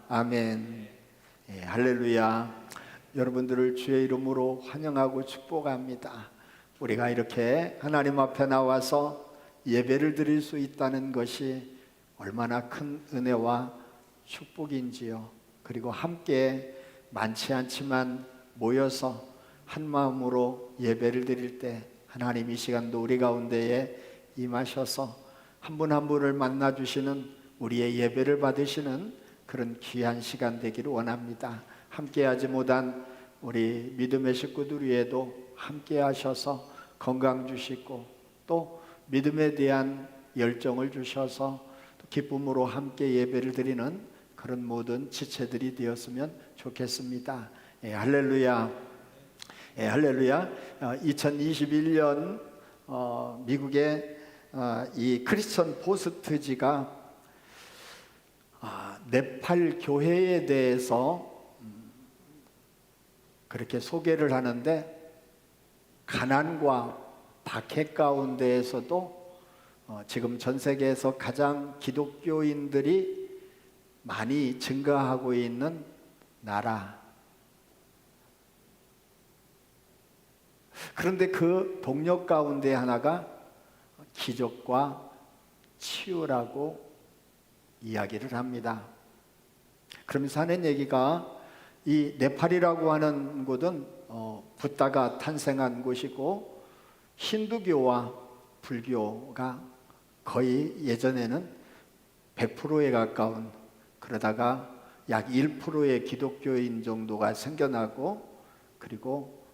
아멘. 할렐루야. 여러분들을 주의 이름으로 환영하고 축복합니다. 우리가 이렇게 하나님 앞에 나와서 예배를 드릴 수 있다는 것이 얼마나 큰 은혜와 축복인지요. 그리고 함께 많지 않지만 모여서 한 마음으로 예배를 드릴 때 하나님 이 시간도 우리 가운데에 임하셔서 한 분 한 분을 만나주시는, 우리의 예배를 받으시는 그런 귀한 시간 되기를 원합니다. 함께하지 못한 우리 믿음의 식구들 위에도 함께 하셔서 건강 주시고 또 믿음에 대한 열정을 주셔서 또 기쁨으로 함께 예배를 드리는 그런 모든 지체들이 되었으면 좋겠습니다. 할렐루야. 할렐루야. 2021년 미국의 이 크리스천 포스트지가 네팔 교회에 대해서 그렇게 소개를 하는데, 가난과 박해 가운데에서도 지금 전 세계에서 가장 기독교인들이 많이 증가하고 있는 나라. 그런데 그 동력 가운데 하나가 기적과 치유라고 이야기를 합니다. 그러면서 하는 얘기가, 이 네팔이라고 하는 곳은 붓다가 탄생한 곳이고 힌두교와 불교가 거의 예전에는 100%에 가까운, 그러다가 약 1%의 기독교인 정도가 생겨나고, 그리고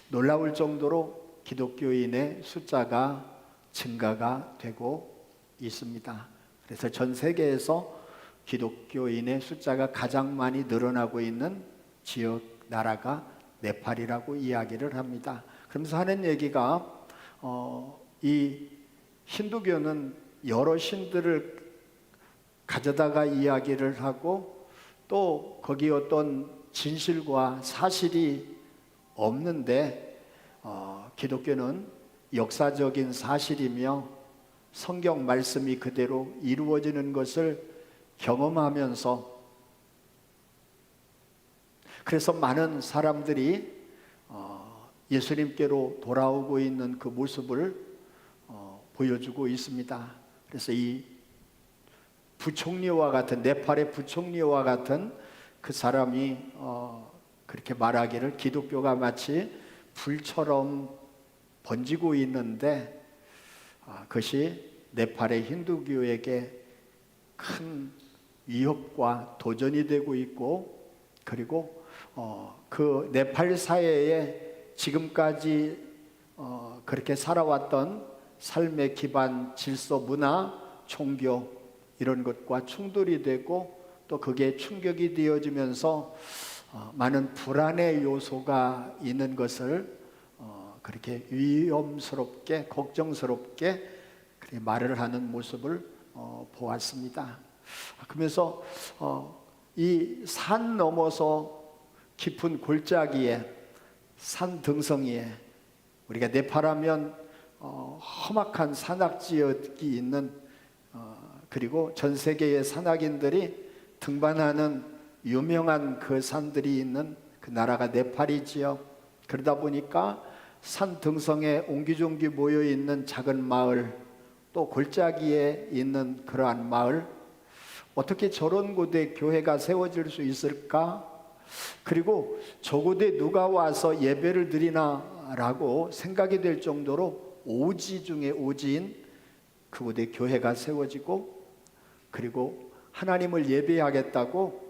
놀라울 정도로 기독교인의 숫자가 증가가 되고 있습니다. 그래서 전 세계에서 기독교인의 숫자가 가장 많이 늘어나고 있는 지역 나라가 네팔이라고 이야기를 합니다. 그러면서 하는 얘기가 이 힌두교는 여러 신들을 가져다가 이야기를 하고 또 거기 어떤 진실과 사실이 없는데, 기독교는 역사적인 사실이며 성경 말씀이 그대로 이루어지는 것을 경험하면서, 그래서 많은 사람들이 예수님께로 돌아오고 있는 그 모습을 보여주고 있습니다. 그래서 이 부총리와 같은, 네팔의 부총리와 같은 그 사람이 그렇게 말하기를, 기독교가 마치 불처럼 번지고 있는데 그것이 네팔의 힌두교에게 큰 위협과 도전이 되고 있고, 그리고 그 네팔 사회에 지금까지 그렇게 살아왔던 삶의 기반, 질서, 문화, 종교 이런 것과 충돌이 되고, 또 그게 충격이 되어지면서 많은 불안의 요소가 있는 것을 그렇게 위험스럽게, 걱정스럽게 그렇게 말을 하는 모습을 보았습니다. 그러면서 이 산 넘어서 깊은 골짜기에, 산 등성이에, 우리가 네팔하면 험악한 산악지역이 있는, 그리고 전 세계의 산악인들이 등반하는 유명한 그 산들이 있는 그 나라가 네팔이지요. 그러다 보니까 산 등성에 옹기종기 모여 있는 작은 마을, 또 골짜기에 있는 그러한 마을, 어떻게 저런 곳에 교회가 세워질 수 있을까? 그리고 저곳에 누가 와서 예배를 드리나 라고 생각이 될 정도로 오지 중에 오지인 그곳에 교회가 세워지고, 그리고 하나님을 예배하겠다고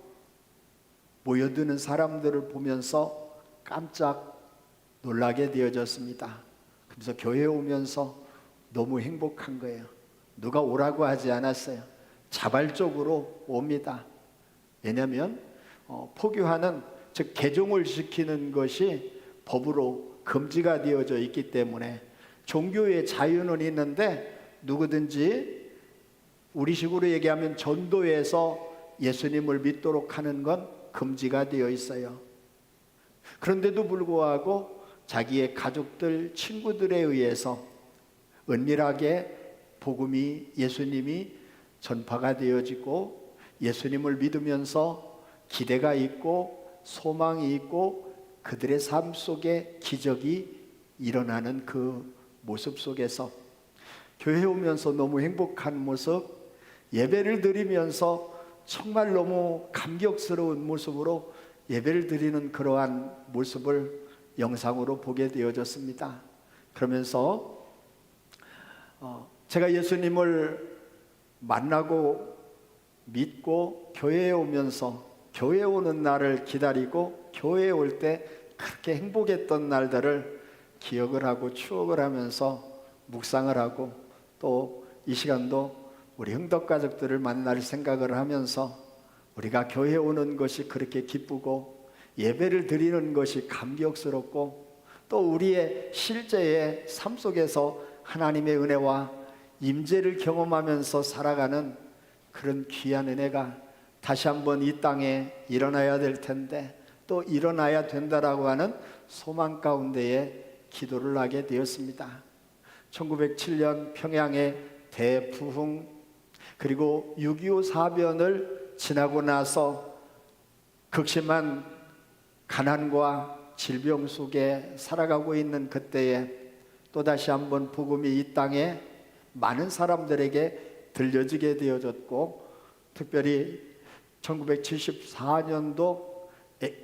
모여드는 사람들을 보면서 깜짝 놀라게 되어졌습니다. 그래서 교회에 오면서 너무 행복한 거예요. 누가 오라고 하지 않았어요. 자발적으로 옵니다. 왜냐하면 포교하는, 즉 개종을 지키는 것이 법으로 금지가 되어져 있기 때문에, 종교의 자유는 있는데 누구든지 우리식으로 얘기하면 전도해서 예수님을 믿도록 하는 건 금지가 되어 있어요. 그런데도 불구하고 자기의 가족들, 친구들에 의해서 은밀하게 복음이, 예수님이 전파가 되어지고, 예수님을 믿으면서 기대가 있고 소망이 있고 그들의 삶 속에 기적이 일어나는 그 모습 속에서 교회 오면서 너무 행복한 모습, 예배를 드리면서 정말 너무 감격스러운 모습으로 예배를 드리는 그러한 모습을 영상으로 보게 되어졌습니다. 그러면서 제가 예수님을 만나고 믿고 교회에 오면서 교회에 오는 날을 기다리고 교회에 올 때 그렇게 행복했던 날들을 기억을 하고 추억을 하면서 묵상을 하고 또 이 시간도 우리 흥덕 가족들을 만날 생각을 하면서 우리가 교회에 오는 것이 그렇게 기쁘고 예배를 드리는 것이 감격스럽고 또 우리의 실제의 삶 속에서 하나님의 은혜와 임재를 경험하면서 살아가는 그런 귀한 은혜가 다시 한번 이 땅에 일어나야 될 텐데 또 일어나야 된다라고 하는 소망 가운데에 기도를 하게 되었습니다. 1907년 평양의 대부흥 그리고 6.25 사변을 지나고 나서 극심한 가난과 질병 속에 살아가고 있는 그때에 또다시 한번 복음이 이 땅에 많은 사람들에게 들려지게 되어졌고 특별히 1974년도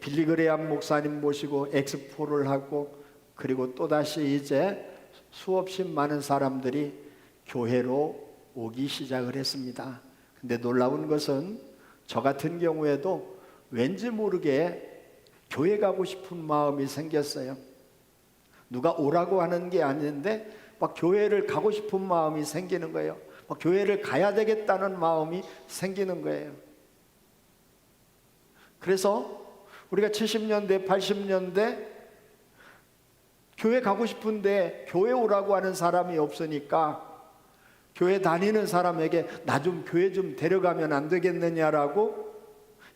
빌리그레암 목사님 모시고 엑스포를 하고 그리고 또다시 이제 수없이 많은 사람들이 교회로 오기 시작을 했습니다. 근데 놀라운 것은 저 같은 경우에도 왠지 모르게 교회 가고 싶은 마음이 생겼어요. 누가 오라고 하는 게 아닌데 막 교회를 가고 싶은 마음이 생기는 거예요. 막 교회를 가야 되겠다는 마음이 생기는 거예요. 그래서 우리가 70년대, 80년대 교회 가고 싶은데 교회 오라고 하는 사람이 없으니까 교회 다니는 사람에게 나 좀 교회 좀 데려가면 안 되겠느냐라고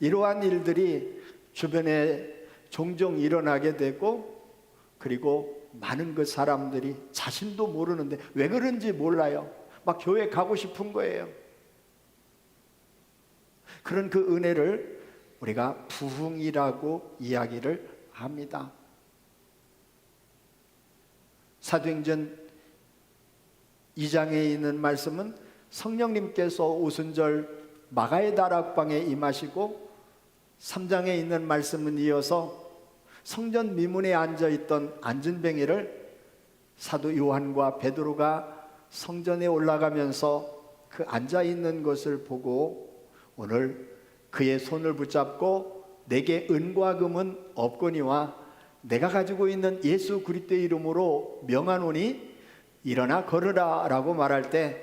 이러한 일들이 주변에 종종 일어나게 되고 그리고 많은 그 사람들이 자신도 모르는데 왜 그런지 몰라요. 막 교회 가고 싶은 거예요. 그런 그 은혜를 우리가 부흥이라고 이야기를 합니다. 사도행전 2장에 있는 말씀은 성령님께서 오순절 마가의 다락방에 임하시고 3장에 있는 말씀은 이어서 성전 미문에 앉아있던 안진뱅이를 사도 요한과 베드로가 성전에 올라가면서 그 앉아있는 것을 보고 오늘 그의 손을 붙잡고 내게 은과 금은 없거니와 내가 가지고 있는 예수 그리스도의 이름으로 명하노니 일어나 걸으라 라고 말할 때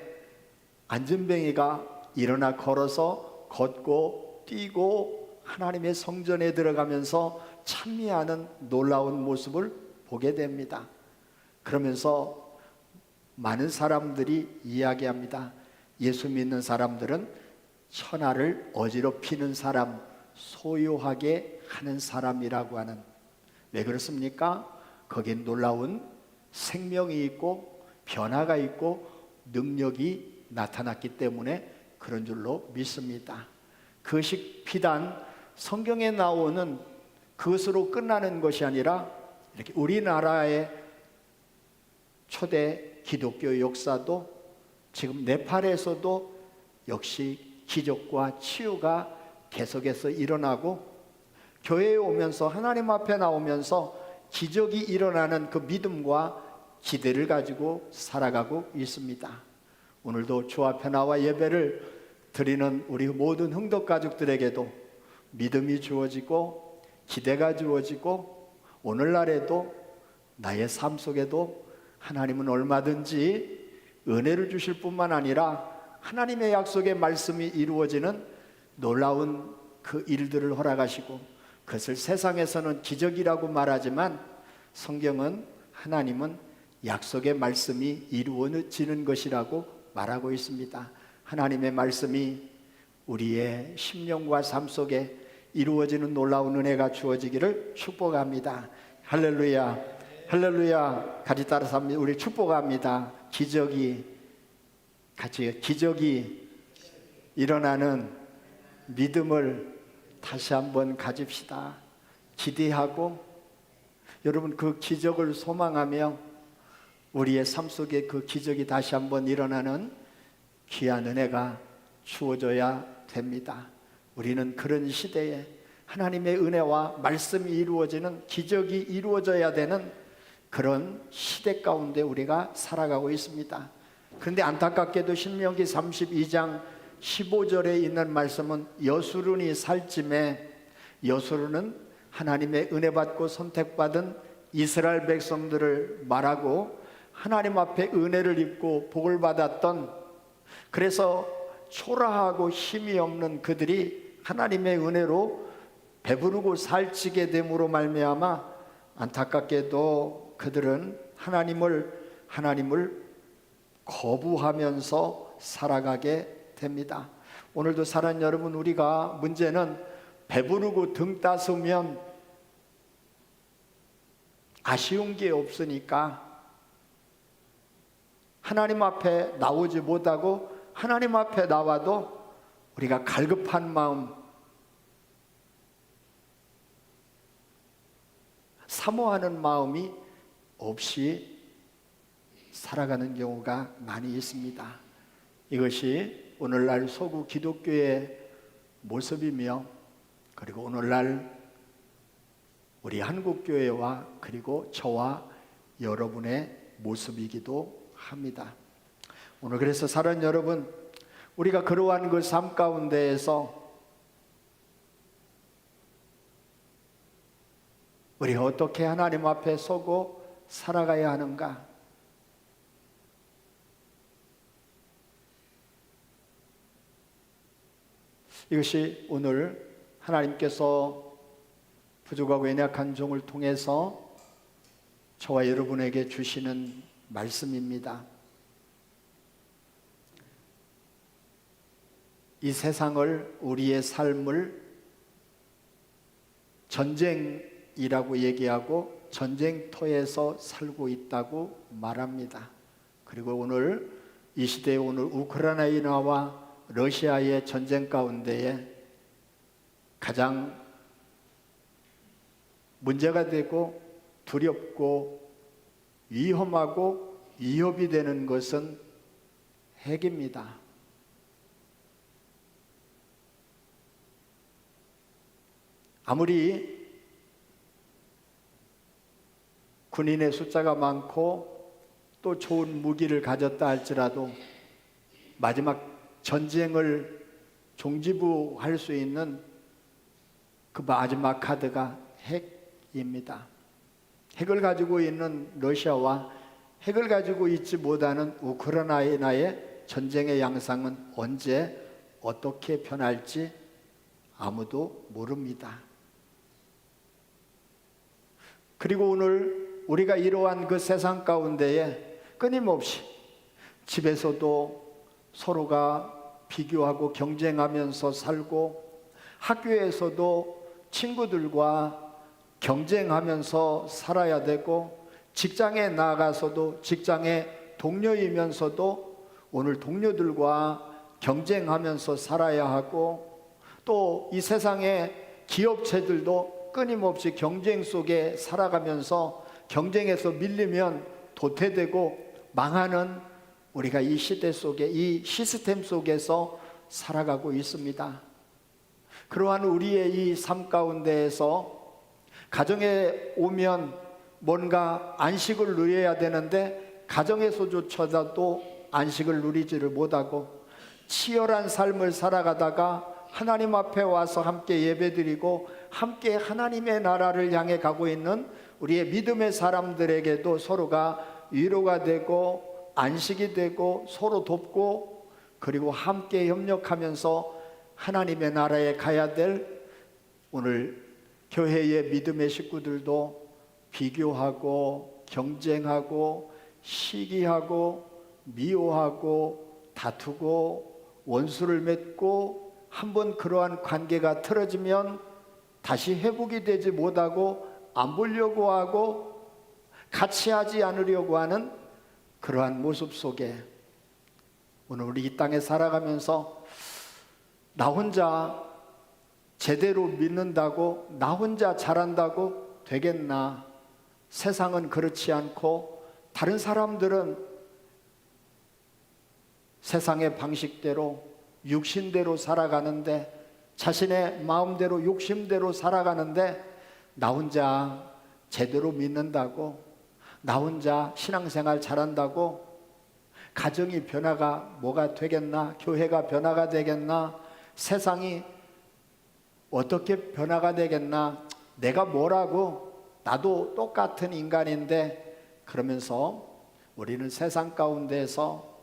안진뱅이가 일어나 걸어서 걷고 뛰고 하나님의 성전에 들어가면서 찬미하는 놀라운 모습을 보게 됩니다. 그러면서 많은 사람들이 이야기합니다. 예수 믿는 사람들은 천하를 어지럽히는 사람, 소유하게 하는 사람이라고 하는. 왜 그렇습니까? 거긴 놀라운 생명이 있고 변화가 있고 능력이 나타났기 때문에 그런 줄로 믿습니다. 그것이 비단 성경에 나오는 그것으로 끝나는 것이 아니라 이렇게 우리나라의 초대 기독교 역사도 지금 네팔에서도 역시 기적과 치유가 계속해서 일어나고 교회에 오면서 하나님 앞에 나오면서 기적이 일어나는 그 믿음과 기대를 가지고 살아가고 있습니다. 오늘도 주 앞에 나와 예배를 드리는 우리 모든 흥덕 가족들에게도 믿음이 주어지고 기대가 주어지고 오늘날에도 나의 삶 속에도 하나님은 얼마든지 은혜를 주실 뿐만 아니라 하나님의 약속의 말씀이 이루어지는 놀라운 그 일들을 허락하시고 그것을 세상에서는 기적이라고 말하지만 성경은 하나님은 약속의 말씀이 이루어지는 것이라고 말하고 있습니다. 하나님의 말씀이 우리의 심령과 삶 속에 이루어지는 놀라운 은혜가 주어지기를 축복합니다. 할렐루야, 할렐루야. 같이 따라서 우리 축복합니다. 기적이 일어나는 믿음을 다시 한번 가집시다. 기대하고 여러분 그 기적을 소망하며 우리의 삶 속에 그 기적이 다시 한번 일어나는 귀한 은혜가 주어져야 됩니다. 우리는 그런 시대에 하나님의 은혜와 말씀이 이루어지는 기적이 이루어져야 되는 그런 시대 가운데 우리가 살아가고 있습니다. 그런데 안타깝게도 신명기 32장 15절에 있는 말씀은 여수론이 살찜에, 여수론은 하나님의 은혜 받고 선택받은 이스라엘 백성들을 말하고 하나님 앞에 은혜를 입고 복을 받았던, 그래서 초라하고 힘이 없는 그들이 하나님의 은혜로 배부르고 살찌게 됨으로 말미암아 안타깝게도 그들은 하나님을 거부하면서 살아가게 됩니다. 오늘도 사랑하는 여러분, 우리가 문제는 배부르고 등 따스면 아쉬운 게 없으니까 하나님 앞에 나오지 못하고, 하나님 앞에 나와도 우리가 갈급한 마음, 사모하는 마음이 없이 살아가는 경우가 많이 있습니다. 이것이 오늘날 서구 기독교의 모습이며, 그리고 오늘날 우리 한국교회와 그리고 저와 여러분의 모습이기도 합니다. 오늘 그래서 사랑하는 여러분, 우리가 그러한 그 삶 가운데에서 우리가 어떻게 하나님 앞에 서고 살아가야 하는가? 이것이 오늘 하나님께서 부족하고 연약한 종을 통해서 저와 여러분에게 주시는 말씀입니다. 이 세상을, 우리의 삶을 전쟁이라고 얘기하고 전쟁터에서 살고 있다고 말합니다. 그리고 오늘 이 시대에 오늘 우크라이나와 러시아의 전쟁 가운데에 가장 문제가 되고 두렵고 위험하고 위협이 되는 것은 핵입니다. 아무리 군인의 숫자가 많고 또 좋은 무기를 가졌다 할지라도 마지막 전쟁을 종지부할 수 있는 그 마지막 카드가 핵입니다. 핵을 가지고 있는 러시아와 핵을 가지고 있지 못하는 우크라이나의 전쟁의 양상은 언제 어떻게 변할지 아무도 모릅니다. 그리고 오늘 우리가 이러한 그 세상 가운데에 끊임없이 집에서도 서로가 비교하고 경쟁하면서 살고, 학교에서도 친구들과 경쟁하면서 살아야 되고, 직장에 나가서도 직장의 동료이면서도 오늘 동료들과 경쟁하면서 살아야 하고, 또 이 세상의 기업체들도 끊임없이 경쟁 속에 살아가면서 경쟁에서 밀리면 도태되고 망하는 우리가 이 시대 속에, 이 시스템 속에서 살아가고 있습니다. 그러한 우리의 이 삶 가운데에서 가정에 오면 뭔가 안식을 누려야 되는데 가정에서조차도 안식을 누리지를 못하고 치열한 삶을 살아가다가 하나님 앞에 와서 함께 예배드리고 함께 하나님의 나라를 향해 가고 있는 우리의 믿음의 사람들에게도 서로가 위로가 되고 안식이 되고 서로 돕고, 그리고 함께 협력하면서 하나님의 나라에 가야 될 오늘 교회의 믿음의 식구들도 비교하고 경쟁하고 시기하고 미워하고 다투고 원수를 맺고, 한번 그러한 관계가 틀어지면 다시 회복이 되지 못하고 안 보려고 하고 같이 하지 않으려고 하는 그러한 모습 속에 오늘 우리 이 땅에 살아가면서 나 혼자 제대로 믿는다고 나 혼자 잘한다고 되겠나? 세상은 그렇지 않고 다른 사람들은 세상의 방식대로 육신대로 살아가는데, 자신의 마음대로 욕심대로 살아가는데, 나 혼자 제대로 믿는다고, 나 혼자 신앙생활 잘한다고 가정이 변화가 뭐가 되겠나? 교회가 변화가 되겠나? 세상이 어떻게 변화가 되겠나? 내가 뭐라고? 나도 똑같은 인간인데. 그러면서 우리는 세상 가운데서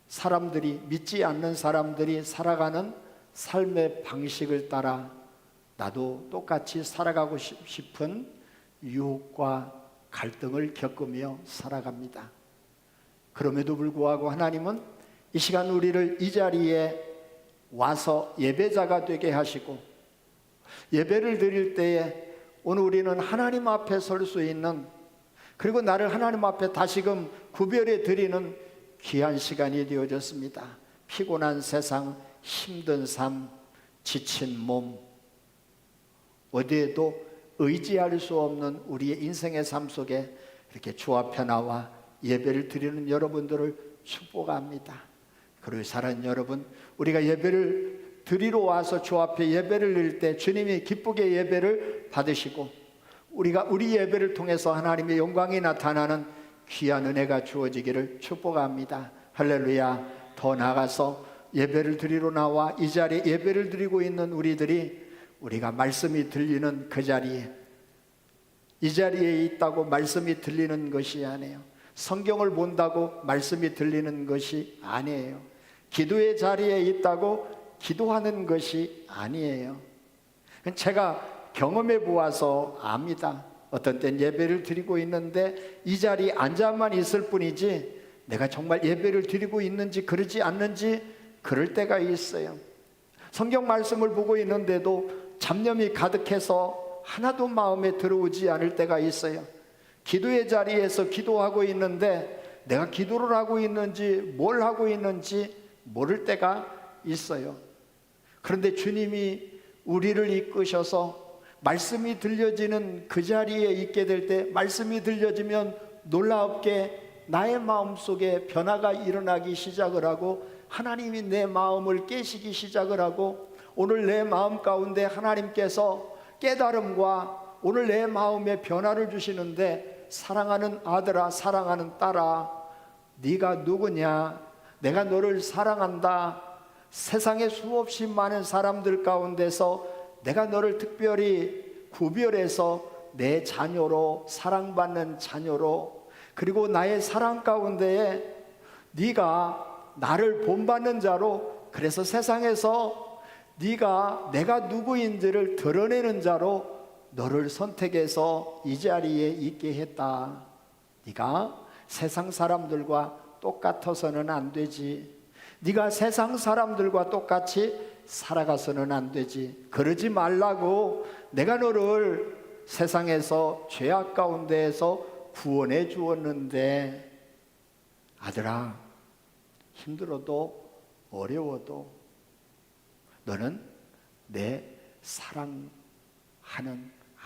사람들이, 믿지 않는 사람들이 살아가는 삶의 방식을 따라 나도 똑같이 살아가고 싶은 유혹과 갈등을 겪으며 살아갑니다. 그럼에도 불구하고 하나님은 이 시간 우리를 이 자리에 와서 예배자가 되게 하시고, 예배를 드릴 때에 오늘 우리는 하나님 앞에 설 수 있는, 그리고 나를 하나님 앞에 다시금 구별해 드리는 귀한 시간이 되어졌습니다. 피곤한 세상, 힘든 삶, 지친 몸, 어디에도 의지할 수 없는 우리의 인생의 삶 속에 이렇게 주 앞에 나와 예배를 드리는 여러분들을 축복합니다. 그리고 사랑하는 여러분, 우리가 예배를 드리러 와서 주 앞에 예배를 드릴 때 주님이 기쁘게 예배를 받으시고, 우리가 우리 예배를 통해서 하나님의 영광이 나타나는 귀한 은혜가 주어지기를 축복합니다. 할렐루야. 더 나아가서 예배를 드리러 나와 이 자리에 예배를 드리고 있는 우리들이, 우리가 말씀이 들리는 그 자리에, 이 자리에 있다고 말씀이 들리는 것이 아니에요. 성경을 본다고 말씀이 들리는 것이 아니에요. 기도의 자리에 있다고 기도하는 것이 아니에요. 제가 경험해 보아서 압니다. 어떤 땐 예배를 드리고 있는데 이 자리에 앉아만 있을 뿐이지 내가 정말 예배를 드리고 있는지 그러지 않는지 그럴 때가 있어요. 성경 말씀을 보고 있는데도 잡념이 가득해서 하나도 마음에 들어오지 않을 때가 있어요. 기도의 자리에서 기도하고 있는데 내가 기도를 하고 있는지 뭘 하고 있는지 모를 때가 있어요. 그런데 주님이 우리를 이끄셔서 말씀이 들려지는 그 자리에 있게 될 때, 말씀이 들려지면 놀랍게 나의 마음속에 변화가 일어나기 시작을 하고, 하나님이 내 마음을 깨시기 시작을 하고, 오늘 내 마음 가운데 하나님께서 깨달음과 오늘 내 마음에 변화를 주시는데, 사랑하는 아들아, 사랑하는 딸아, 네가 누구냐? 내가 너를 사랑한다. 세상에 수없이 많은 사람들 가운데서 내가 너를 특별히 구별해서 내 자녀로, 사랑받는 자녀로, 그리고 나의 사랑 가운데에 네가 나를 본받는 자로, 그래서 세상에서 네가 내가 누구인지를 드러내는 자로 너를 선택해서 이 자리에 있게 했다. 네가 세상 사람들과 똑같아서는 안 되지. 네가 세상 사람들과 똑같이 살아가서는 안 되지. 그러지 말라고 내가 너를 세상에서 죄악 가운데에서 구원해 주었는데, 아들아, 힘들어도 어려워도 너는 내 사랑하는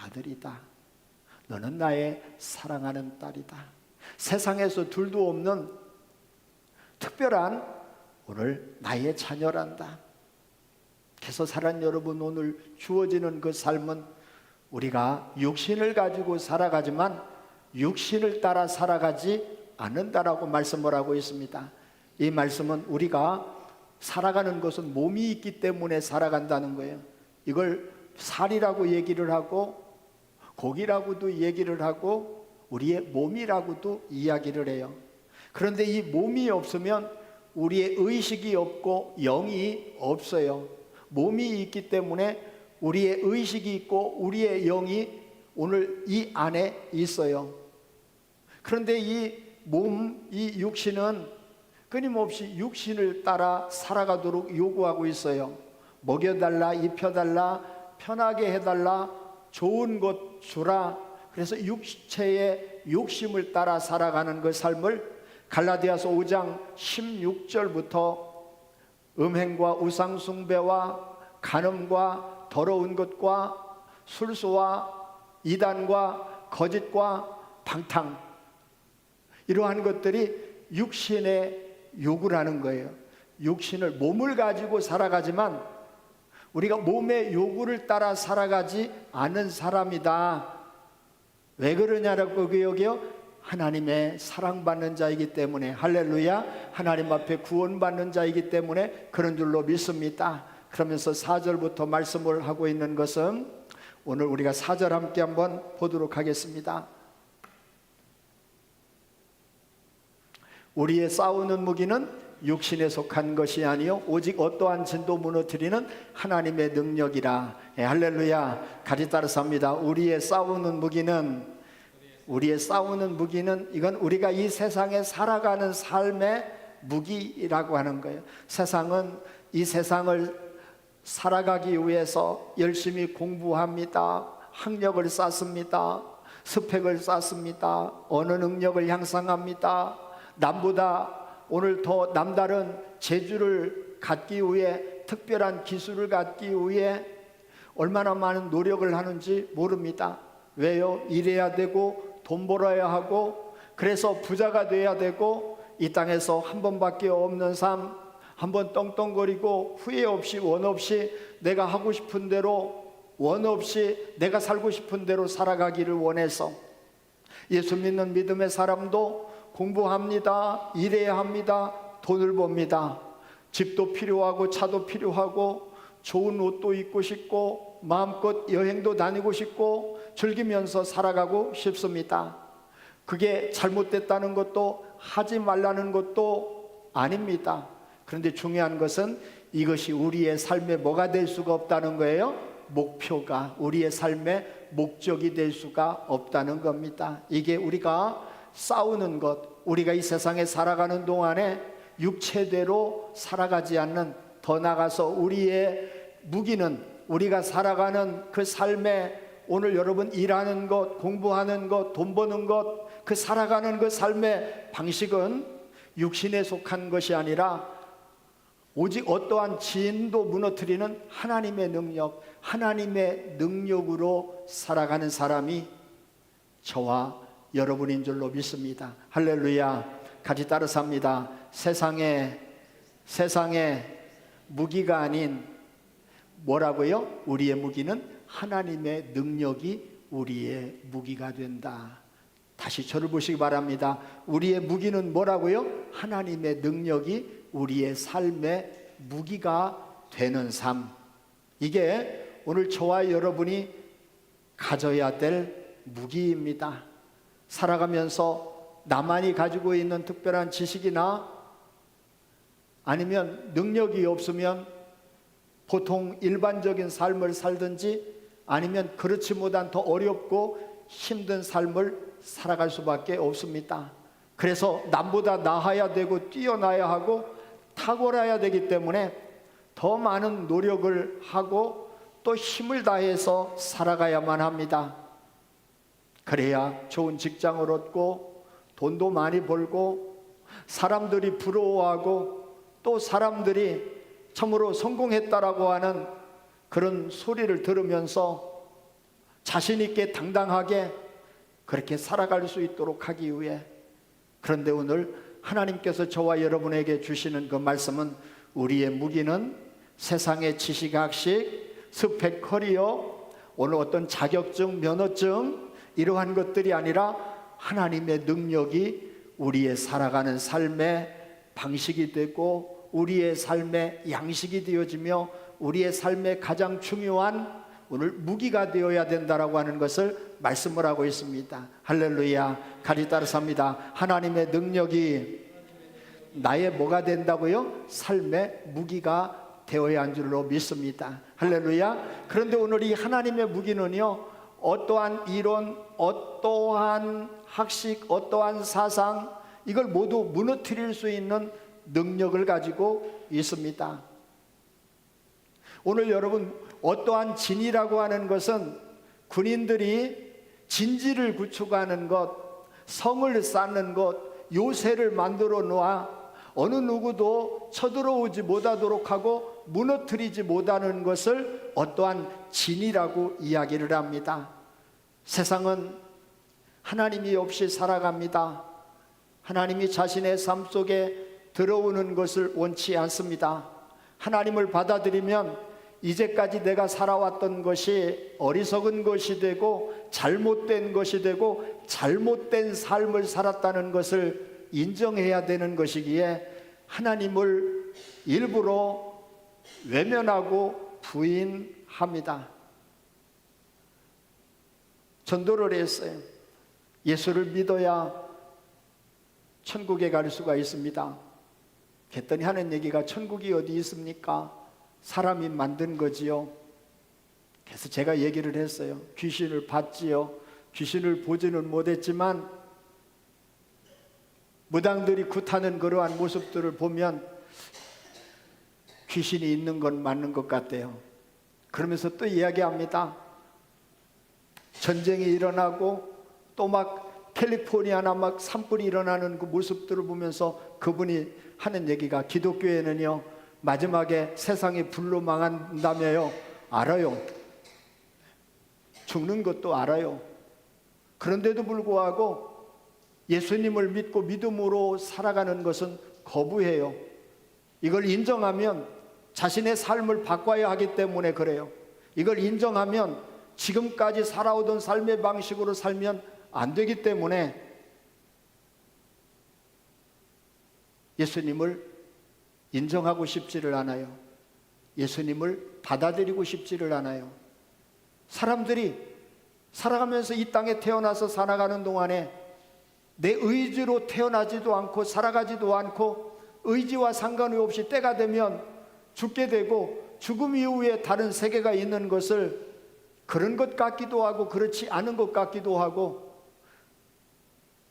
아들이다. 너는 나의 사랑하는 딸이다. 세상에서 둘도 없는 특별한 오늘 나의 자녀란다. 그래서 사랑하는 여러분, 오늘 주어지는 그 삶은 우리가 육신을 가지고 살아가지만 육신을 따라 살아가지 않는다라고 말씀을 하고 있습니다. 이 말씀은 우리가 살아가는 것은 몸이 있기 때문에 살아간다는 거예요. 이걸 살이라고 얘기를 하고 고기라고도 얘기를 하고 우리의 몸이라고도 이야기를 해요. 그런데 이 몸이 없으면 우리의 의식이 없고 영이 없어요. 몸이 있기 때문에 우리의 의식이 있고 우리의 영이 오늘 이 안에 있어요. 그런데 이 몸, 이 육신은 끊임없이 육신을 따라 살아가도록 요구하고 있어요. 먹여달라, 입혀달라, 편하게 해달라, 좋은 것 주라. 그래서 육체의 욕심을 따라 살아가는 그 삶을 갈라디아서 5장 16절부터 음행과 우상숭배와 간음과 더러운 것과 술수와 이단과 거짓과 방탕, 이러한 것들이 육신의 요구라는 거예요. 육신을, 몸을 가지고 살아가지만 우리가 몸의 요구를 따라 살아가지 않은 사람이다. 왜 그러냐라고 여기요? 하나님의 사랑받는 자이기 때문에, 할렐루야, 하나님 앞에 구원받는 자이기 때문에 그런 줄로 믿습니다. 그러면서 4절부터 말씀을 하고 있는 것은, 오늘 우리가 4절 함께 한번 보도록 하겠습니다. 우리의 싸우는 무기는 육신에 속한 것이 아니요 오직 어떠한 진도 무너뜨리는 하나님의 능력이라. 할렐루야. 같이 따라서 합니다. 우리의 싸우는 무기는 이건 우리가 이 세상에 살아가는 삶의 무기라고 하는 거예요. 세상은 이 세상을 살아가기 위해서 열심히 공부합니다. 학력을 쌓습니다. 스펙을 쌓습니다. 언어 능력을 향상합니다. 남보다 오늘 더 남다른 재주를 갖기 위해, 특별한 기술을 갖기 위해 얼마나 많은 노력을 하는지 모릅니다. 왜요? 일해야 되고 돈 벌어야 하고, 그래서 부자가 돼야 되고, 이 땅에서 한 번밖에 없는 삶, 한번 떵떵거리고 후회 없이 원 없이 내가 하고 싶은 대로, 원 없이 내가 살고 싶은 대로 살아가기를 원해서, 예수 믿는 믿음의 사람도 공부합니다. 일해야 합니다. 돈을 법니다. 집도 필요하고 차도 필요하고 좋은 옷도 입고 싶고 마음껏 여행도 다니고 싶고 즐기면서 살아가고 싶습니다. 그게 잘못됐다는 것도 하지 말라는 것도 아닙니다. 그런데 중요한 것은 이것이 우리의 삶에 뭐가 될 수가 없다는 거예요. 목표가, 우리의 삶의 목적이 될 수가 없다는 겁니다. 이게 우리가 싸우는 것, 우리가 이 세상에 살아가는 동안에 육체대로 살아가지 않는, 더 나아가서 우리의 무기는, 우리가 살아가는 그 삶에, 오늘 여러분 일하는 것, 공부하는 것, 돈 버는 것, 그 살아가는 그 삶의 방식은 육신에 속한 것이 아니라 오직 어떠한 진도 무너뜨리는 하나님의 능력, 하나님의 능력으로 살아가는 사람이 저와 여러분인 줄로 믿습니다. 할렐루야. 같이 따라서 합니다. 세상에 무기가 아닌 뭐라고요? 우리의 무기는 하나님의 능력이 우리의 무기가 된다. 다시 저를 보시기 바랍니다. 우리의 무기는 뭐라고요? 하나님의 능력이 우리의 삶의 무기가 되는 삶. 이게 오늘 저와 여러분이 가져야 될 무기입니다. 살아가면서 나만이 가지고 있는 특별한 지식이나 아니면 능력이 없으면 보통 일반적인 삶을 살든지, 아니면 그렇지 못한 더 어렵고 힘든 삶을 살아갈 수밖에 없습니다. 그래서 남보다 나아야 되고 뛰어나야 하고 탁월해야 되기 때문에 더 많은 노력을 하고 또 힘을 다해서 살아가야만 합니다. 그래야 좋은 직장을 얻고 돈도 많이 벌고 사람들이 부러워하고 또 사람들이 참으로 성공했다라고 하는 그런 소리를 들으면서 자신 있게 당당하게 그렇게 살아갈 수 있도록 하기 위해. 그런데 오늘 하나님께서 저와 여러분에게 주시는 그 말씀은, 우리의 무기는 세상의 지식, 학식, 스펙, 커리어, 오늘 어떤 자격증, 면허증, 이러한 것들이 아니라 하나님의 능력이 우리의 살아가는 삶의 방식이 되고 우리의 삶의 양식이 되어지며 우리의 삶의 가장 중요한 오늘 무기가 되어야 된다라고 하는 것을 말씀을 하고 있습니다. 할렐루야. 같이 따라서 합니다. 하나님의 능력이 나의 뭐가 된다고요? 삶의 무기가 되어야 한 줄로 믿습니다. 할렐루야. 그런데 오늘 이 하나님의 무기는요, 어떠한 이론, 어떠한 학식, 어떠한 사상, 이걸 모두 무너뜨릴 수 있는 능력을 가지고 있습니다. 오늘 여러분, 어떠한 진이라고 하는 것은 군인들이 진지를 구축하는 것, 성을 쌓는 것, 요새를 만들어 놓아 어느 누구도 쳐들어오지 못하도록 하고 무너뜨리지 못하는 것을 어떠한 진이라고 이야기를 합니다. 세상은 하나님이 없이 살아갑니다. 하나님이 자신의 삶 속에 들어오는 것을 원치 않습니다. 하나님을 받아들이면 이제까지 내가 살아왔던 것이 어리석은 것이 되고 잘못된 것이 되고 잘못된 삶을 살았다는 것을 인정해야 되는 것이기에 하나님을 일부러 외면하고 부인합니다. 전도를 했어요. 예수를 믿어야 천국에 갈 수가 있습니다. 그랬더니 하는 얘기가 천국이 어디 있습니까? 사람이 만든 거지요. 그래서 제가 얘기를 했어요. 귀신을 봤지요. 귀신을 보지는 못했지만 무당들이 굿하는 그러한 모습들을 보면 귀신이 있는 건 맞는 것 같아요. 그러면서 또 이야기합니다. 전쟁이 일어나고 또 막 캘리포니아나 막 산불이 일어나는 그 모습들을 보면서 그분이 하는 얘기가 기독교에는요 마지막에 세상이 불로 망한다며요. 알아요. 죽는 것도 알아요. 그런데도 불구하고 예수님을 믿고 믿음으로 살아가는 것은 거부해요. 이걸 인정하면 자신의 삶을 바꿔야 하기 때문에 그래요. 이걸 인정하면 지금까지 살아오던 삶의 방식으로 살면 안 되기 때문에 예수님을 인정하고 싶지를 않아요. 예수님을 받아들이고 싶지를 않아요. 사람들이 살아가면서 이 땅에 태어나서 살아가는 동안에 내 의지로 태어나지도 않고 살아가지도 않고 의지와 상관이 없이 때가 되면 죽게 되고 죽음 이후에 다른 세계가 있는 것을 그런 것 같기도 하고 그렇지 않은 것 같기도 하고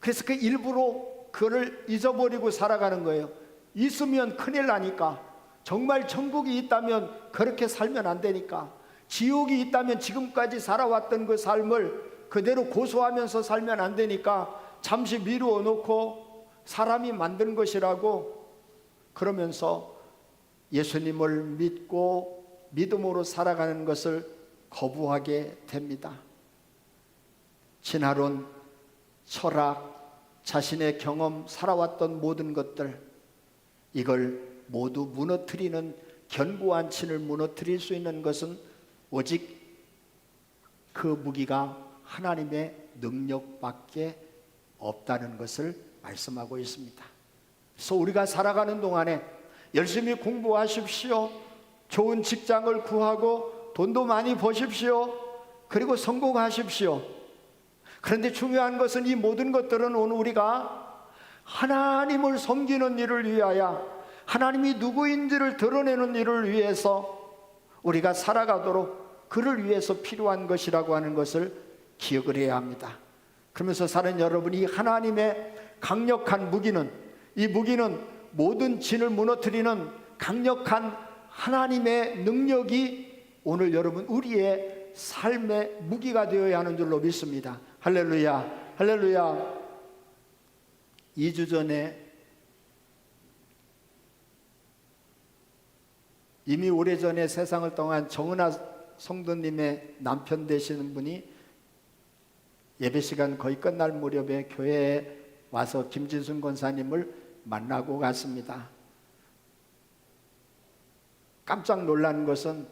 그래서 그 일부러 그를 잊어버리고 살아가는 거예요. 있으면 큰일 나니까. 정말 천국이 있다면 그렇게 살면 안 되니까. 지옥이 있다면 지금까지 살아왔던 그 삶을 그대로 고소하면서 살면 안 되니까 잠시 미루어 놓고 사람이 만든 것이라고 그러면서 예수님을 믿고 믿음으로 살아가는 것을 거부하게 됩니다. 진화론, 철학, 자신의 경험, 살아왔던 모든 것들 이걸 모두 무너뜨리는 견고한 진을 무너뜨릴 수 있는 것은 오직 그 무기가 하나님의 능력밖에 없다는 것을 말씀하고 있습니다. 그래서 우리가 살아가는 동안에 열심히 공부하십시오. 좋은 직장을 구하고 돈도 많이 버십시오. 그리고 성공하십시오. 그런데 중요한 것은 이 모든 것들은 오늘 우리가 하나님을 섬기는 일을 위하여 하나님이 누구인지를 드러내는 일을 위해서 우리가 살아가도록 그를 위해서 필요한 것이라고 하는 것을 기억을 해야 합니다. 그러면서 사는 여러분이 하나님의 강력한 무기는 이 무기는 모든 진을 무너뜨리는 강력한 하나님의 능력이 오늘 여러분 우리의 삶의 무기가 되어야 하는 줄로 믿습니다. 할렐루야, 할렐루야. 2주 전에 이미 오래전에 세상을 떠난 정은아 성도님의 남편 되시는 분이 예배 시간 거의 끝날 무렵에 교회에 와서 김진순 권사님을 만나고 갔습니다. 깜짝 놀란 것은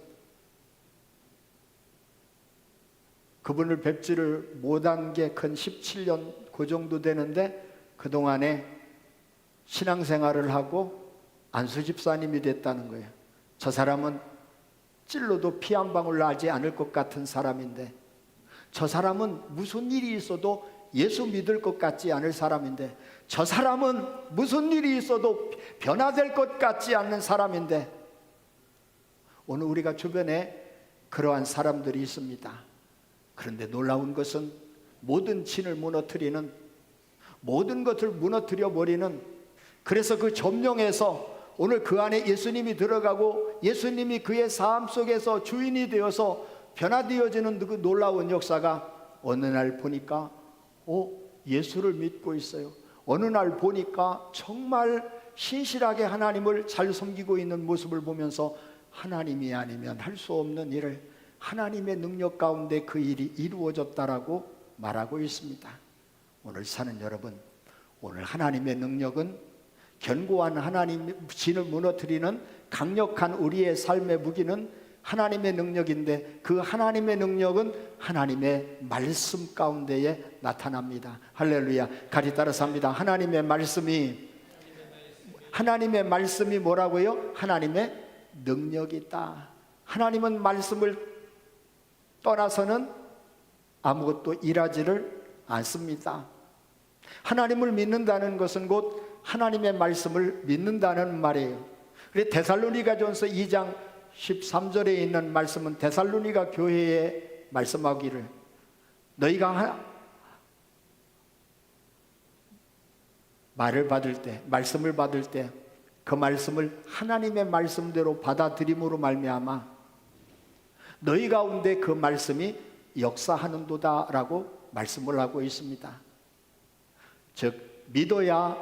그분을 뵙지를 못한 게 근 17년 그 정도 되는데 그동안에 신앙생활을 하고 안수 집사님이 됐다는 거예요. 저 사람은 찔러도 피 한 방울 나지 않을 것 같은 사람인데 저 사람은 무슨 일이 있어도 예수 믿을 것 같지 않을 사람인데 저 사람은 무슨 일이 있어도 변화될 것 같지 않는 사람인데 오늘 우리가 주변에 그러한 사람들이 있습니다. 그런데 놀라운 것은 모든 진을 무너뜨리는 모든 것을 무너뜨려 버리는 그래서 그 점령에서 오늘 그 안에 예수님이 들어가고 예수님이 그의 삶 속에서 주인이 되어서 변화되어지는 그 놀라운 역사가 어느 날 보니까 예수를 믿고 있어요. 어느 날 보니까 정말 신실하게 하나님을 잘 섬기고 있는 모습을 보면서 하나님이 아니면 할 수 없는 일을 하나님의 능력 가운데 그 일이 이루어졌다라고 말하고 있습니다. 오늘 사는 여러분, 오늘 하나님의 능력은 견고한 하나님 진을 무너뜨리는 강력한 우리의 삶의 무기는 하나님의 능력인데, 그 하나님의 능력은 하나님의 말씀 가운데에 나타납니다. 할렐루야. 같이 따라서 합니다. 하나님의 말씀이 뭐라고요? 하나님의 능력이 있다. 하나님은 말씀을 떠나서는 아무것도 일하지를 않습니다. 하나님을 믿는다는 것은 곧 하나님의 말씀을 믿는다는 말이에요. 그래서 데살로니가전서 2장 13절에 있는 말씀은 데살로니가 교회에 말씀하기를, 너희가 말씀을 받을 때 그 말씀을 하나님의 말씀대로 받아들임으로 말미암아 너희 가운데 그 말씀이 역사하는도다 라고 말씀을 하고 있습니다. 즉 믿어야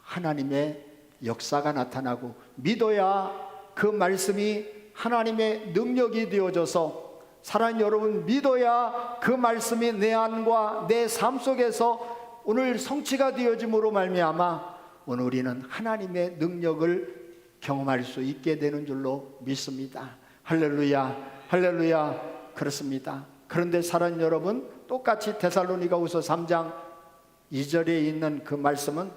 하나님의 역사가 나타나고, 믿어야 그 말씀이 하나님의 능력이 되어져서, 사랑하는 여러분, 믿어야 그 말씀이 내 안과 내 삶 속에서 오늘 성취가 되어짐으로 말미암아 오늘 우리는 하나님의 능력을 경험할 수 있게 되는 줄로 믿습니다. 할렐루야, 할렐루야. 그렇습니다. 그런데 사랑하는 여러분, 똑같이 데살로니가후서 3장 2절에 있는 그 말씀은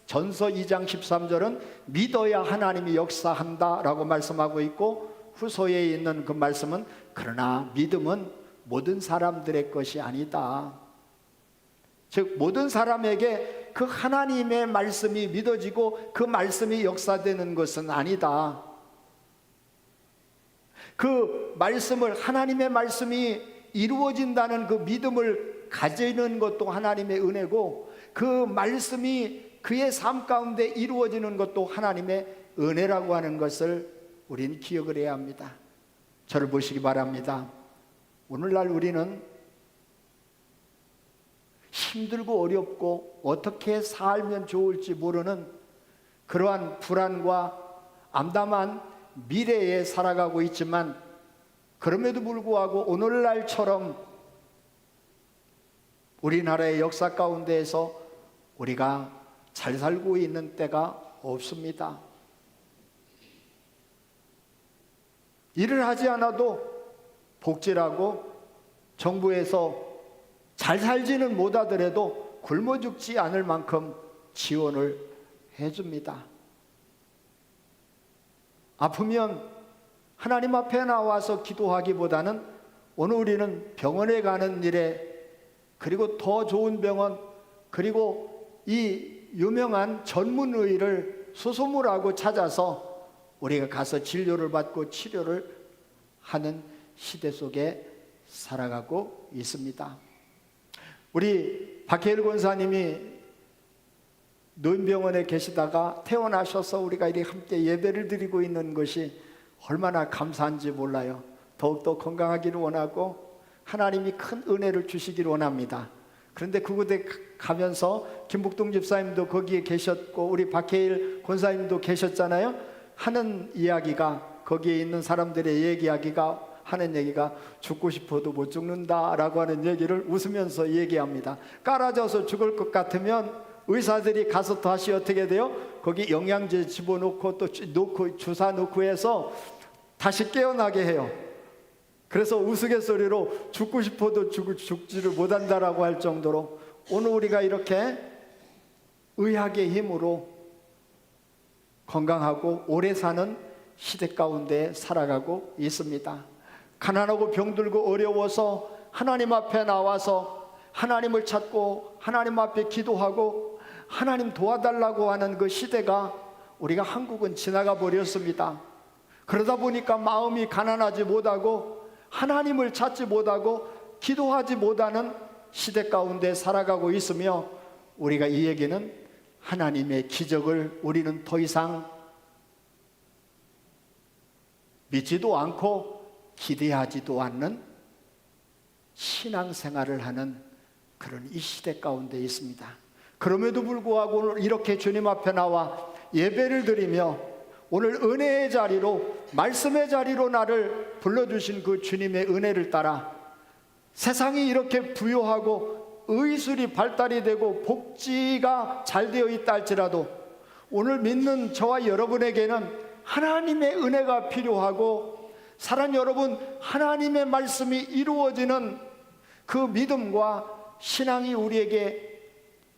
전서 2장 13절은 믿어야 하나님이 역사한다라고 말씀하고 있고, 후서에 있는 그 말씀은 그러나 믿음은 모든 사람들의 것이 아니다. 즉 모든 사람에게 그 하나님의 말씀이 믿어지고 그 말씀이 역사되는 것은 아니다. 그 말씀을, 하나님의 말씀이 이루어진다는 그 믿음을 가지는 것도 하나님의 은혜고, 그 말씀이 그의 삶 가운데 이루어지는 것도 하나님의 은혜라고 하는 것을 우리는 기억을 해야 합니다. 저를 보시기 바랍니다. 오늘날 우리는 힘들고 어렵고 어떻게 살면 좋을지 모르는 그러한 불안과 암담한 미래에 살아가고 있지만, 그럼에도 불구하고 오늘날처럼 우리나라의 역사 가운데에서 우리가 잘 살고 있는 때가 없습니다. 일을 하지 않아도 복지라고 정부에서 잘 살지는 못하더라도 굶어 죽지 않을 만큼 지원을 해줍니다. 아프면 하나님 앞에 나와서 기도하기보다는 오늘 우리는 병원에 가는 일에, 그리고 더 좋은 병원, 그리고 이 유명한 전문의를 수소문하고 찾아서 우리가 가서 진료를 받고 치료를 하는 시대 속에 살아가고 있습니다. 우리 박혜일 권사님이 노인병원에 계시다가 퇴원하셔서 우리가 이렇게 함께 예배를 드리고 있는 것이 얼마나 감사한지 몰라요. 더욱더 건강하기를 원하고 하나님이 큰 은혜를 주시기를 원합니다. 그런데 그곳에 가면서 김북동 집사님도 거기에 계셨고 우리 박혜일 권사님도 계셨잖아요. 하는 이야기가, 거기에 있는 사람들의 얘기하기가 하는 얘기가 죽고 싶어도 못 죽는다라고 하는 얘기를 웃으면서 얘기합니다. 깔아져서 죽을 것 같으면 의사들이 가서 다시 어떻게 돼요? 거기 영양제 집어넣고 또 놓고 주사 놓고 해서 다시 깨어나게 해요. 그래서 우스갯소리로 죽고 싶어도 죽지를 못한다라고 할 정도로 오늘 우리가 이렇게 의학의 힘으로 건강하고 오래 사는 시대 가운데 살아가고 있습니다. 가난하고 병들고 어려워서 하나님 앞에 나와서 하나님을 찾고 하나님 앞에 기도하고 하나님 도와달라고 하는 그 시대가 우리가 한국은 지나가 버렸습니다. 그러다 보니까 마음이 가난하지 못하고 하나님을 찾지 못하고 기도하지 못하는 시대 가운데 살아가고 있으며, 우리가 이 얘기는 하나님의 기적을 우리는 더 이상 믿지도 않고 기대하지도 않는 신앙생활을 하는 그런 이 시대 가운데 있습니다. 그럼에도 불구하고 오늘 이렇게 주님 앞에 나와 예배를 드리며 오늘 은혜의 자리로, 말씀의 자리로 나를 불러주신 그 주님의 은혜를 따라 세상이 이렇게 부유하고 의술이 발달이 되고 복지가 잘 되어 있다 할지라도 오늘 믿는 저와 여러분에게는 하나님의 은혜가 필요하고, 사랑 여러분, 하나님의 말씀이 이루어지는 그 믿음과 신앙이 우리에게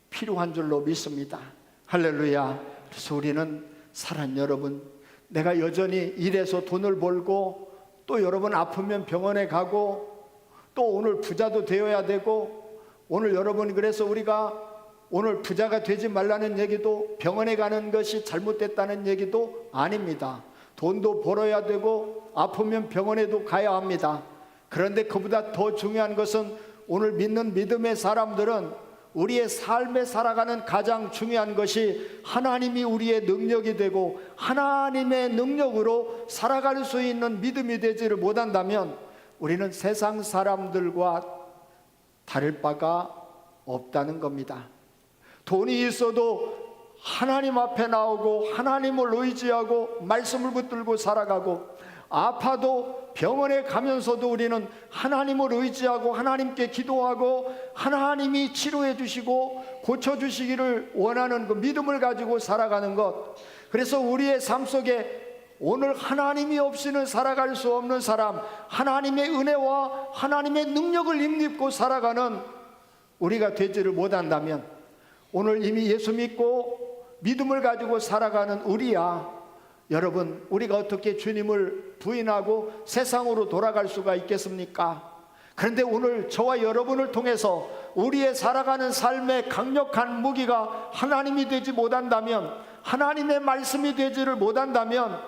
필요한 줄로 믿습니다. 할렐루야. 그래서 우리는 사랑 여러분, 내가 여전히 일해서 돈을 벌고 또 여러분 아프면 병원에 가고 또 오늘 부자도 되어야 되고, 오늘 여러분 그래서 우리가 오늘 부자가 되지 말라는 얘기도 병원에 가는 것이 잘못됐다는 얘기도 아닙니다. 돈도 벌어야 되고 아프면 병원에도 가야 합니다. 그런데 그보다 더 중요한 것은 오늘 믿는 믿음의 사람들은 우리의 삶에 살아가는 가장 중요한 것이 하나님이 우리의 능력이 되고 하나님의 능력으로 살아갈 수 있는 믿음이 되지를 못한다면 우리는 세상 사람들과 다를 바가 없다는 겁니다. 돈이 있어도 하나님 앞에 나오고 하나님을 의지하고 말씀을 붙들고 살아가고, 아파도 병원에 가면서도 우리는 하나님을 의지하고 하나님께 기도하고 하나님이 치료해 주시고 고쳐주시기를 원하는 그 믿음을 가지고 살아가는 것. 그래서 우리의 삶 속에 오늘 하나님이 없이는 살아갈 수 없는 사람, 하나님의 은혜와 하나님의 능력을 힘입고 살아가는 우리가 되지를 못한다면 오늘 이미 예수 믿고 믿음을 가지고 살아가는 우리야, 여러분, 우리가 어떻게 주님을 부인하고 세상으로 돌아갈 수가 있겠습니까? 그런데 오늘 저와 여러분을 통해서 우리의 살아가는 삶의 강력한 무기가 하나님이 되지 못한다면, 하나님의 말씀이 되지를 못한다면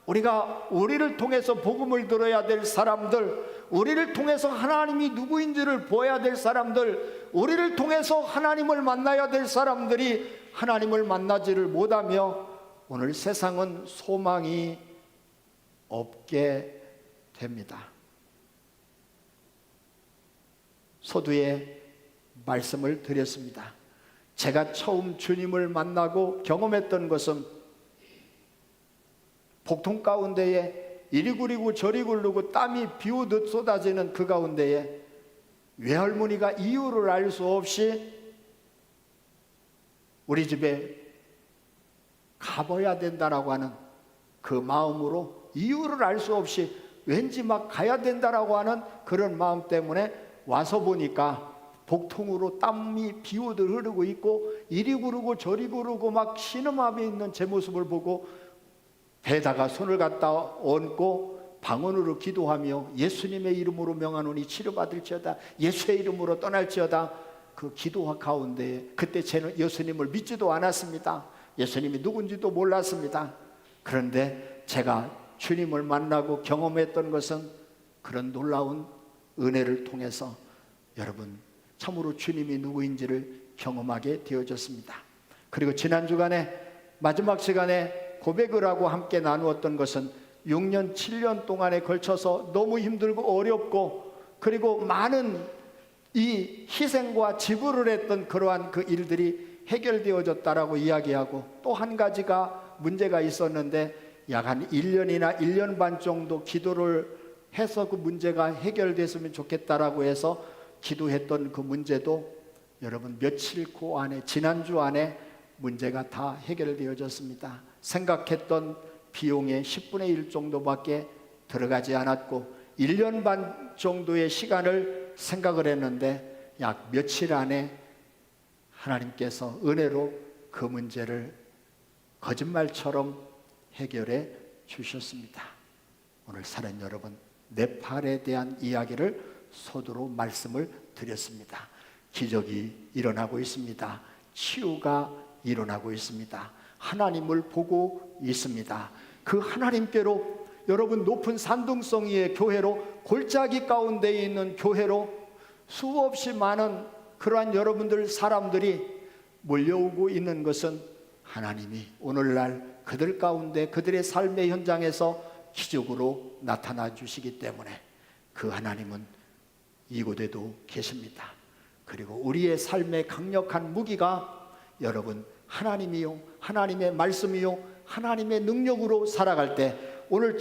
우리가 우리를 통해서 복음을 들어야 될 사람들, 우리를 통해서 하나님이 누구인지를 보아야 될 사람들, 우리를 통해서 하나님을 만나야 될 사람들이 하나님을 만나지를 못하며 오늘 세상은 소망이 없게 됩니다. 서두에 말씀을 드렸습니다. 제가 처음 주님을 만나고 경험했던 것은 복통 가운데에 이리 구리고 저리 굴르고 땀이 비오듯 쏟아지는 그 가운데에 외할머니가 이유를 알 수 없이 우리 집에 가봐야 된다라고 하는 그 마음으로, 이유를 알 수 없이 왠지 막 가야 된다라고 하는 그런 마음 때문에 와서 보니까 복통으로 땀이 비오듯 흐르고 있고 이리 구르고 저리 구르고 막 신음하며 있는 제 모습을 보고 배에다가 손을 갖다 얹고 방언으로 기도하며 예수님의 이름으로 명하노니 치료받을지어다, 예수의 이름으로 떠날지어다. 그 기도 가운데 그때 저는 예수님을 믿지도 않았습니다. 예수님이 누군지도 몰랐습니다. 그런데 제가 주님을 만나고 경험했던 것은 그런 놀라운 은혜를 통해서 여러분 참으로 주님이 누구인지를 경험하게 되어졌습니다. 그리고 지난 주간에 마지막 시간에 고백을 하고 함께 나누었던 것은 6년 7년 동안에 걸쳐서 너무 힘들고 어렵고 그리고 많은 이 희생과 지불을 했던 그러한 그 일들이 해결되어졌다라고 이야기하고, 또 한 가지가 문제가 있었는데 약 한 1년이나 1년 반 정도 기도를 해서 그 문제가 해결됐으면 좋겠다라고 해서 기도했던 그 문제도 여러분 며칠 그 안에, 지난주 안에 문제가 다 해결되어졌습니다. 생각했던 비용의 10분의 1 정도밖에 들어가지 않았고 1년 반 정도의 시간을 생각을 했는데 약 며칠 안에 하나님께서 은혜로 그 문제를 거짓말처럼 해결해 주셨습니다. 오늘 사랑 여러분, 네팔에 대한 이야기를 서두로 말씀을 드렸습니다. 기적이 일어나고 있습니다. 치유가 일어나고 있습니다. 하나님을 보고 있습니다. 그 하나님께로, 여러분 높은 산둥성 위의 교회로, 골짜기 가운데 있는 교회로 수없이 많은 그러한 여러분들 사람들이 몰려오고 있는 것은 하나님이 오늘날 그들 가운데 그들의 삶의 현장에서 기적으로 나타나 주시기 때문에 그 하나님은 이곳에도 계십니다. 그리고 우리의 삶의 강력한 무기가 여러분 하나님이요, 하나님의 말씀이요, 하나님의 능력으로 살아갈 때 오늘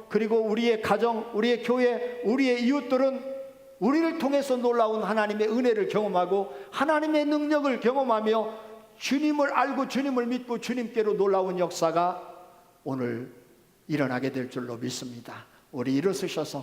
그리고 우리의 가정, 우리의 교회, 우리의 이웃들은 우리를 통해서 놀라운 하나님의 은혜를 경험하고 하나님의 능력을 경험하며 주님을 알고 주님을 믿고 주님께로 놀라운 역사가 오늘 일어나게 될 줄로 믿습니다. 우리 일어서셔서